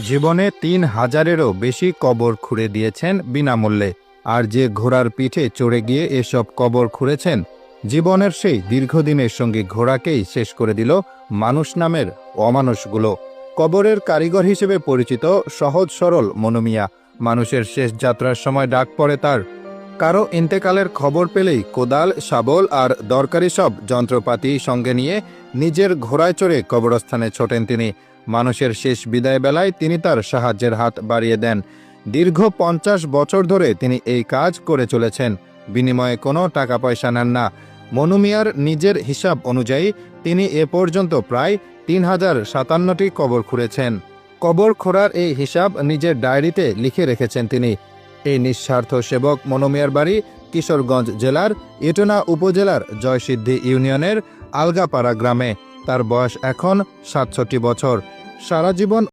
জীবনে ৩,০০০-এরও বেশি কবর খুঁড়ে দিয়েছেন বিনামূল্যে। আর যে ঘোড়ার পিঠে চড়ে গিয়ে এসব কবর খুঁড়েছেন, জীবনের সেই দীর্ঘদিনের সঙ্গী ঘোড়াকেই শেষ করে দিল মানুষ নামের অমানুষগুলো। কবরের কারিগর হিসেবে পরিচিত সহজ সরল মনু মিয়া। মানুষের শেষ যাত্রার সময় ডাক পড়ে তার। কারো ইন্তেকালের খবর পেলেই কোদাল, শাবল আর দরকারি সব যন্ত্রপাতি সঙ্গে নিয়ে নিজের ঘোড়ায় চড়ে কবরস্থানে ছোটেন তিনি। মানুষের শেষ বিদায় বেলায় তিনি তার সাহায্যের হাত বাড়িয়ে দেন। দীর্ঘ ৫০ বছর ধরে তিনি এই কাজ করে চলেছেন। বিনিময়ে কোনো টাকা পয়সা নেন না। মনু মিয়ার নিজের হিসাব অনুযায়ী তিনি এ পর্যন্ত প্রায় ৩,০৫৭টি কবর খুঁড়েছেন। কবর খোঁড়ার এই হিসাব নিজের ডায়েরিতে লিখে রেখেছেন তিনি। এই নিঃস্বার্থ সেবক মনু মিয়ার বাড়ি কিশোরগঞ্জ জেলার ইটনা উপজেলার জয়সিদ্ধি ইউনিয়নের আলগাপাড়া গ্রামে। তার বয়স এখন ৬৭ বছর। সারা জীবন